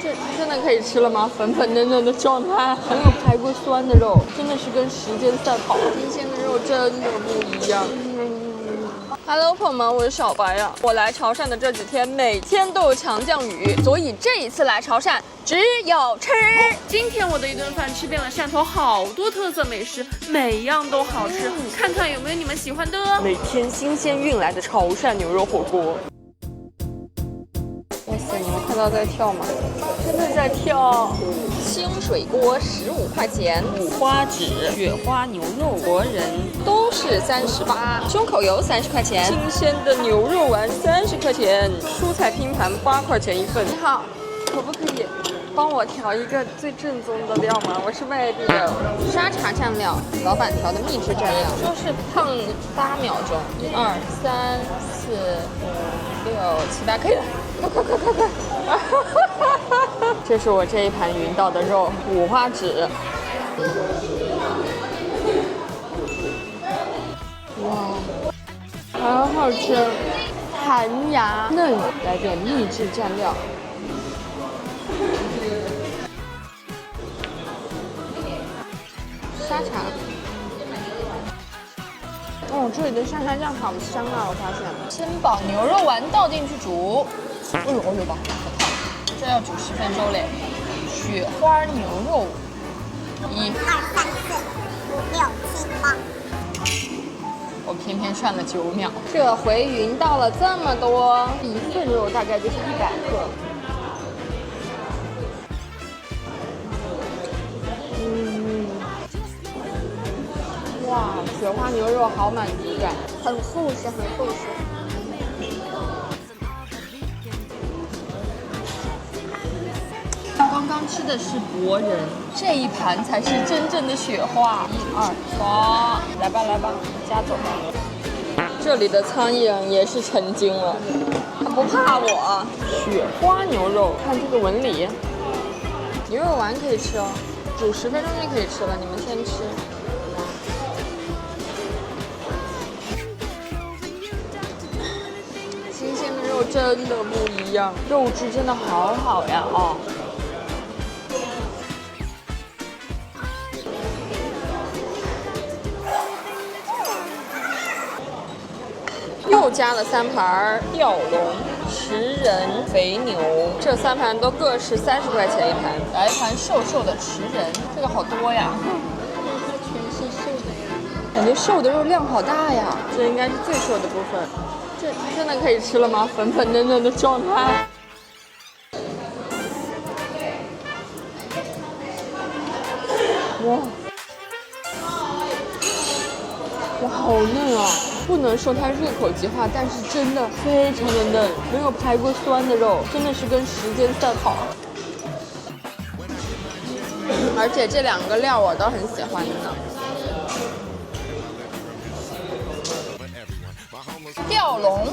这真的可以吃了吗？粉粉嫩嫩的状态，很有排过酸的肉，真的是跟时间赛跑。新鲜的肉真的不一样。Hello， 朋友们，我是小白呀。我来潮汕的这几天，每天都有强降雨，所以这一次来潮汕只有吃。今天我的一顿饭吃遍了汕头好多特色美食，每样都好吃，看看有没有你们喜欢的。每天新鲜运来的潮汕牛肉火锅。哇塞，你们看到在跳吗？真的在跳。清水锅15块钱，五花趾、雪花牛肉、活人都是38，胸口油30块钱，新鲜的牛肉丸30块钱，蔬菜拼盘8块钱一份。你好，可不可以帮我调一个最正宗的料吗？我是外地的。沙茶蘸料，老板调的秘制蘸料，说是烫8秒钟。1、2、3、4、5、6、7、8，可以了。快！这是我这一盘云到的肉，五花趾。哇，好好吃，弹牙嫩，来点秘制蘸料。沙茶。哦，这里的沙茶酱好香啊！我发现。先把牛肉丸倒进去煮。哎呦吧，好烫！这要煮10分钟嘞。雪花牛肉，1、2、3、4、5、6、7、8。我偏偏涮了9秒。这回云到了这么多，一份肉大概就是100克。哇，雪花牛肉好满足感，很厚实，很厚实。刚刚吃的是博人，这一盘才是真正的雪花。1、2、3，来吧，加走。这里的苍蝇也是成精了，它不怕我。雪花牛肉，看这个纹理。牛肉丸可以吃哦，煮10分钟就可以吃了，你们先吃。新鲜的肉真的不一样，肉质真的好好呀哦。又加了3盘吊龙、池人、肥牛，这3盘都各是30块钱一盘。来一盘瘦瘦的池人，这个好多呀。它全是瘦的呀，感觉瘦的肉量好大呀，这应该是最瘦的部分。这真的可以吃了吗？粉粉嫩嫩的状态。哇，好嫩啊！不能说它入口即化，但是真的非常的嫩，没有排过酸的肉，真的是跟时间赛跑。而且这2个料我都很喜欢的。吊龙，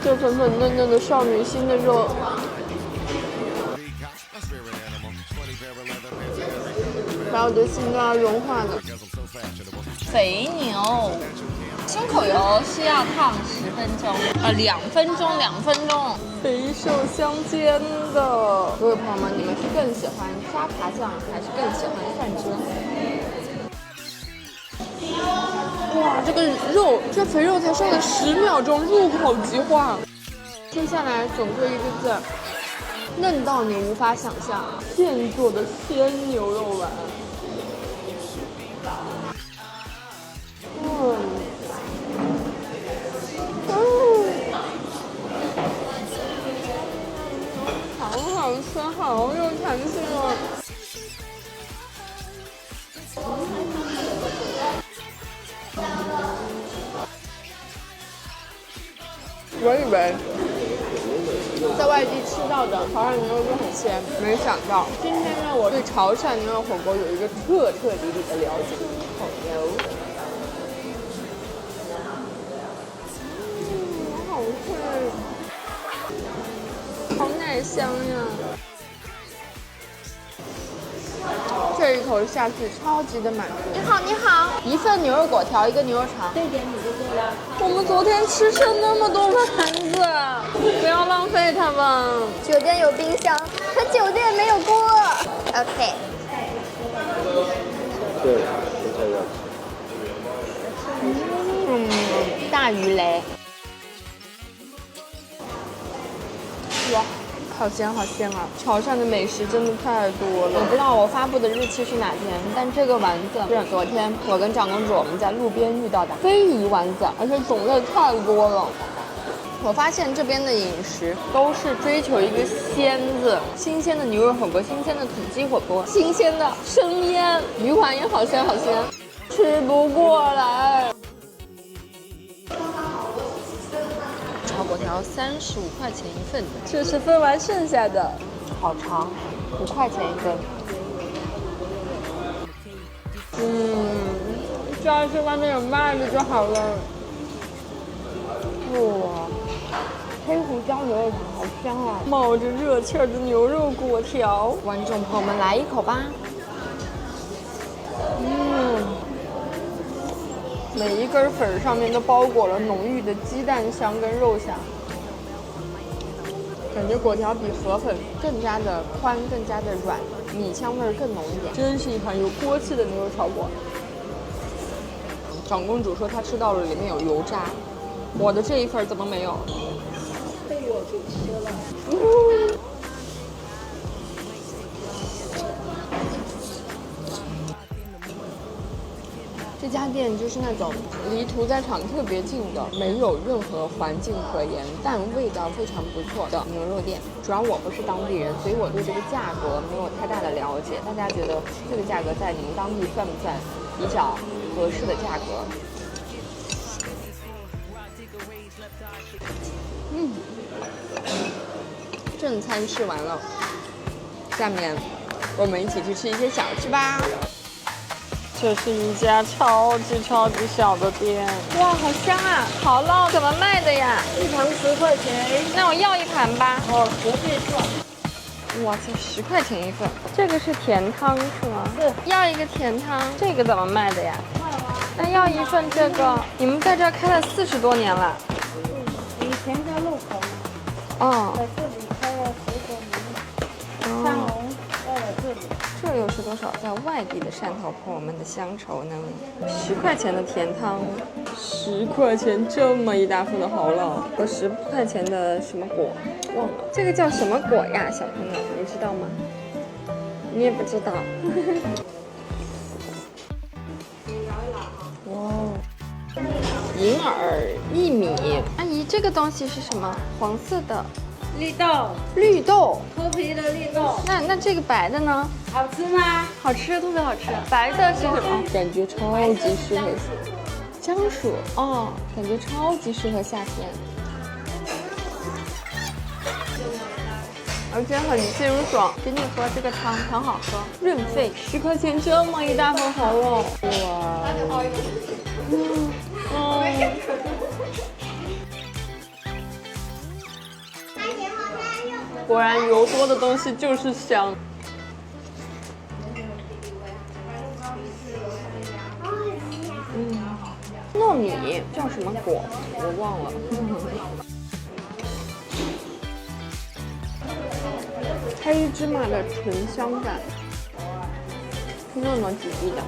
这粉粉嫩嫩的少女心的肉，把我的心都要融化了。肥牛，胸口油是要烫10分钟，2分钟，肥瘦相间的。各位朋友们，你们是更喜欢沙茶酱，还是更喜欢蒜汁？哇，这个肉，这肥肉才烧了10秒钟，入口即化。接下来总归一个字，嫩到你无法想象。现做的鲜牛肉丸。好好吃，好有弹性哦。我以为在外地吃到的潮汕牛肉都很鲜，没想到今天让我对潮汕牛肉火锅有一个彻彻底底的了解。好油，好脆，好奶香呀！这这一口下去超级的满足。你好，你好，一份牛肉果条，一个牛肉肠。这点你就够了。我们昨天吃剩那么多丸子，不要浪费它们。酒店有冰箱，可酒店没有锅。OK。对，大鱼雷。哇，好鲜好鲜啊！潮汕的美食真的太多了，我不知道我发布的日期是哪天，但这个丸子是昨天我跟长公主我们在路边遇到的非遗丸子，而且种类太多了。我发现这边的饮食都是追求一个鲜字，新鲜的牛肉火锅，新鲜的土鸡火锅，新鲜的生腌，鱼丸也好鲜好鲜，吃不过来。炒粿条35块钱一份，这是分完剩下的，好长，5块钱一份。这要是外面有卖的就好了。哇，黑胡椒牛肉肠好香啊！冒着热气儿的牛肉粿条，观众朋友们来一口吧。每一根粉上面都包裹了浓郁的鸡蛋香跟肉香，感觉粿条比河粉更加的宽，更加的软，米香味更浓一点，真是一盘有锅气的牛肉炒粿。长公主说她吃到了里面有油渣，我的这一份怎么没有？被我给吃了。这家店就是那种离屠宰场特别近的，没有任何环境可言，但味道非常不错的牛肉店。主要我不是当地人，所以我对这个价格没有太大的了解。大家觉得这个价格在你们当地算不算比较合适的价格？正餐吃完了，下面我们一起去吃一些小吃吧。这是一家超级小的店，哇，好香啊！烤肉怎么卖的呀？一盘10块钱。那我要一盘吧。哦，绝对算。哇塞，10块钱一份。这个是甜汤是吗？是。要一个甜汤，这个怎么卖的呀？那要一份这个。你们在这儿开了40多年了。以前在路口，哦。在这里开了10多年。上龙到了这里。这又是多少？在外地的汕头朋友们的乡愁呢？10块钱的甜汤，10块钱这么一大份的蚝烙，和10块钱的什么果，忘了，这个叫什么果呀？小朋友，你知道吗？你也不知道。哇，银耳薏米，阿姨，这个东西是什么？黄色的。绿豆，绿豆，脱皮的绿豆，那这个白的呢？好吃吗？好吃，特别好吃。白的是什么？感觉超级适合姜薯哦，感觉超级适合夏天，而且很清爽。给你喝这个汤很好喝，润肺。10块钱这么一大份蚝肉，哇！果然油多的东西就是香。糯米叫什么果？我忘了。黑芝麻的醇香感，糯糯几滴的。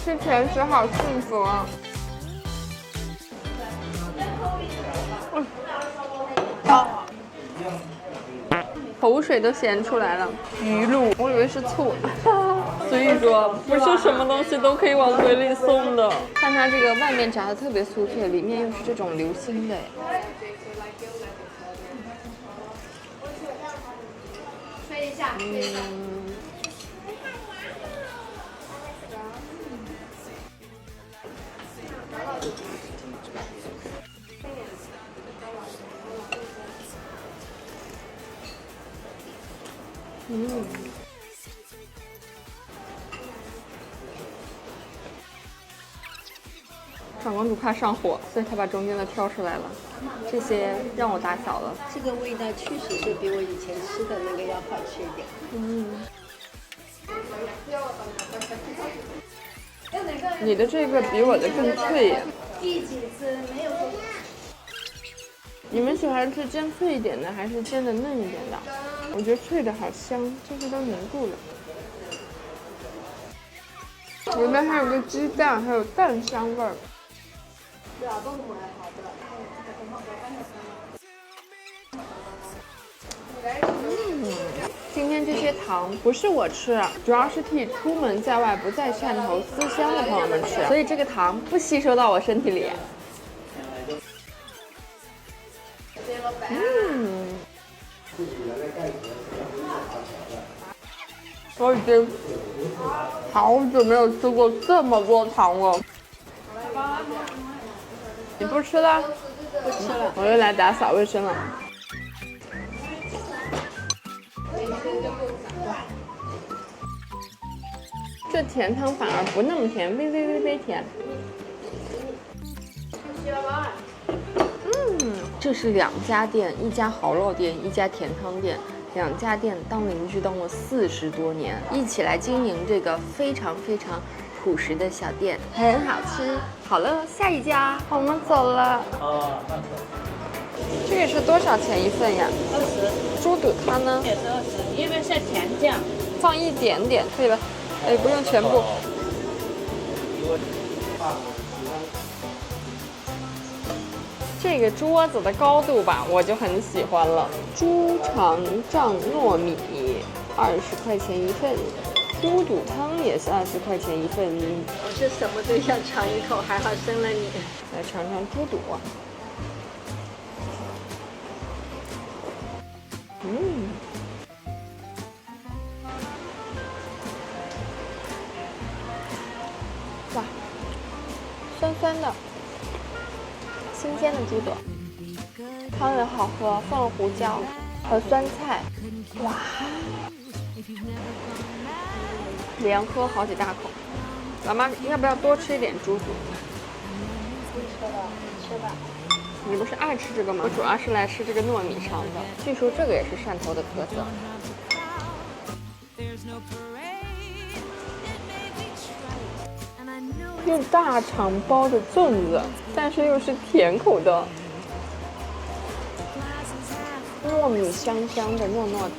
吃甜食好幸福啊！口水都咸出来了，鱼露，我以为是醋，所以说不是什么东西都可以往嘴里送的。看它这个外面炸的特别酥脆，里面又是这种流心的，吹一下，吹一下。长公主怕上火，所以她把中间的挑出来了。这些让我打小了。这个味道确实是比我以前吃的那个要好吃一点。你的这个比我的更脆耶。第几次没有说？你们喜欢吃煎脆一点的，还是煎的嫩一点的？我觉得脆的好香，就是都凝固了。里面还有个鸡蛋，还有蛋香味儿。今天这些糖不是我吃，主要是替出门在外不在汕头思乡的朋友们吃，所以这个糖不吸收到我身体里。我已经好久没有吃过这么多糖了。你不吃了？不吃了。我又来打扫卫生了。这甜汤反而不那么甜，微甜。这是2家店，一家蚝肉店，一家甜汤店。2家店当邻居当了40多年，一起来经营这个非常朴实的小店，很好吃。好了，下一家我们走了。这个是多少钱一份呀？20。猪肚汤呢？也是20，因为是甜酱，放一点点可以吧？哎，不用全部。这个桌子的高度吧，我就很喜欢了。猪肠酱糯米，20块钱一份；猪肚汤也是20块钱一份。我是什么都想尝一口，还好生了你。来尝尝猪肚。哇，酸酸的。新鲜的猪肚，汤也好喝，放了胡椒和酸菜，哇，连喝好几大口。老妈，要不要多吃一点猪肚？不吃了，你吃吧。你不是爱吃这个吗？我主要是来吃这个糯米肠的，据说这个也是汕头的特色。用大肠包的粽子，但是又是甜口的，糯米香香的，糯糯的，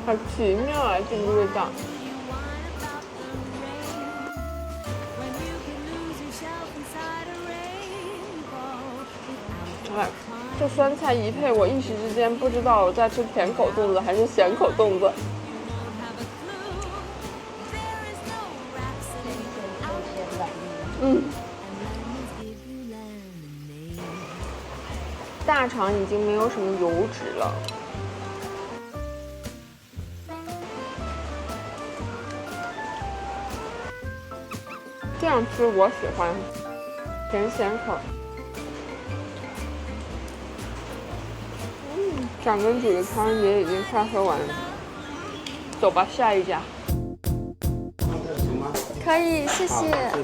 好奇妙啊！这个味道。哎，这酸菜一配，我一时之间不知道我在吃甜口粽子还是咸口粽子。大肠已经没有什么油脂了。这样吃我喜欢，甜咸口。长根煮的汤也已经快喝完了，走吧，下一家。可以，谢谢。看着有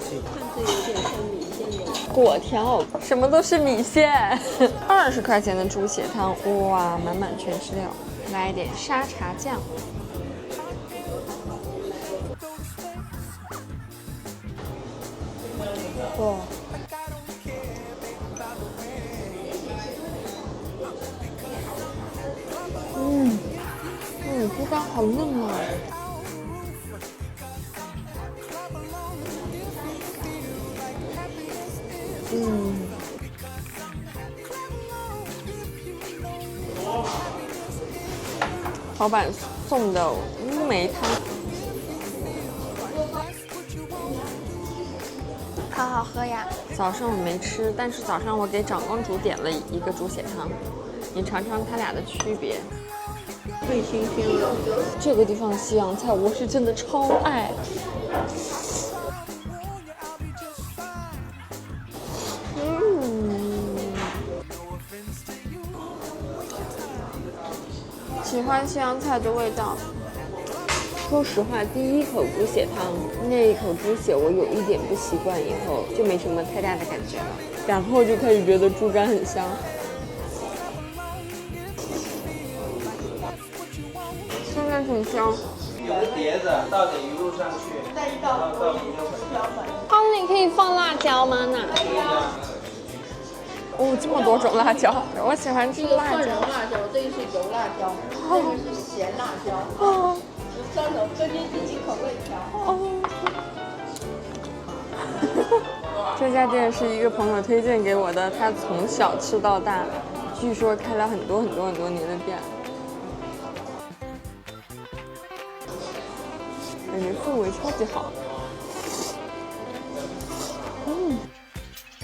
点像米线的。果条，什么都是米线。20块钱的猪血汤，哇，满满全是料。来一点沙茶酱。哇。猪肝好嫩啊。老板送的乌梅汤，好好喝呀！早上我没吃，但是早上我给长公主点了一个猪血汤，你尝尝它俩的区别。最新鲜了。这个地方的西洋菜我是真的超爱。喜欢西洋菜的味道，说实话，第一口猪血汤，那一口猪血我有一点不习惯，以后就没什么太大的感觉了，然后就开始觉得猪肝很香。现在挺香。有个碟子倒点鱼露上去，再一倒汤里可以放辣椒吗？那？哦，这么多种辣椒，我喜欢吃辣椒。辣椒，这个是油辣椒，这个是咸辣椒。哦。3种，根据自己口味调。哦。这家店是一个朋友推荐给我的，他从小吃到大，据说开了很多年的店。感觉氛围超级好。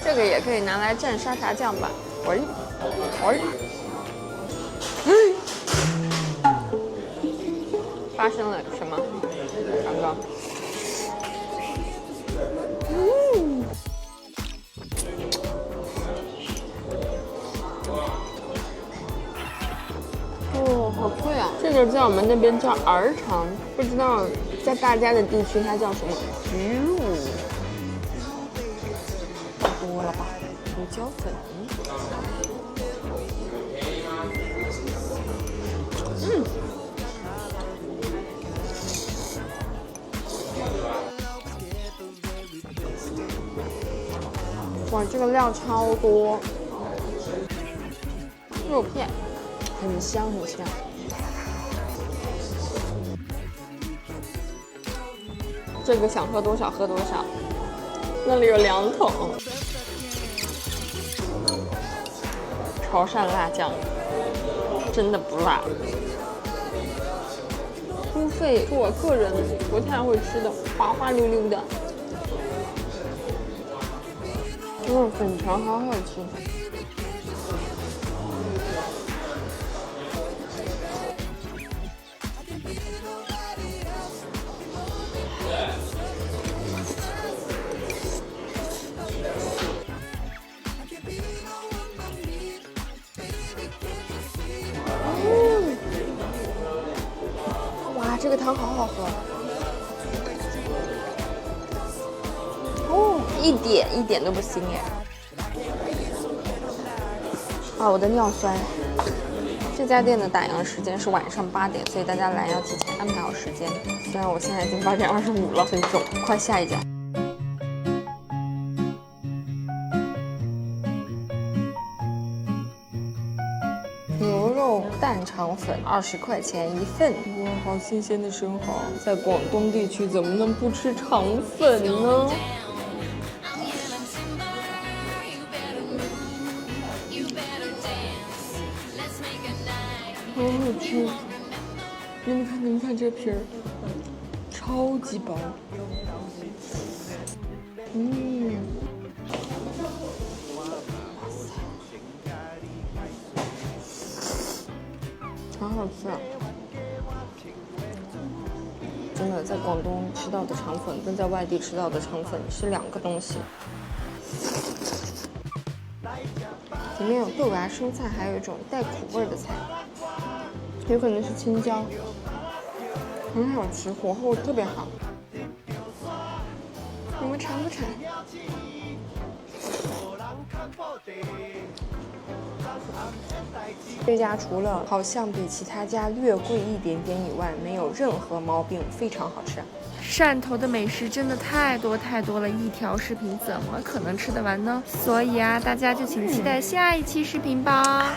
这个也可以拿来蘸沙茶酱吧。发生了什么？刚刚。哦，好脆啊！这个在我们那边叫儿肠，不知道在大家的地区它叫什么？鱼露。多了吧？胡椒粉。哇，这个料超多，肉片很香。这个想喝多少喝多少，那里有2桶。潮汕辣酱真的不辣。猪肺是我个人不太会吃的，滑滑溜溜的。粉肠好好吃。哇，这个汤好好喝。一点都不腥耶！啊，我的尿酸。这家店的打烊时间是晚上8点，所以大家来要提前安排好时间。虽然我现在已经8点25了，所以走，快下一家。牛肉蛋肠粉20块钱1份，哇，好新鲜的生蚝！在广东地区怎么能不吃肠粉呢？好好吃！你们看这皮儿，超级薄。好好吃啊！真的，在广东吃到的肠粉跟在外地吃到的肠粉是2个东西。里面有豆芽、生菜，还有一种带苦味的菜，有可能是青椒，很好吃，火候特别好。你们馋不馋？这家除了好像比其他家略贵一点点以外，没有任何毛病，非常好吃。汕头的美食真的太多了，一条视频怎么可能吃得完呢？所以啊，大家就请期待下一期视频吧。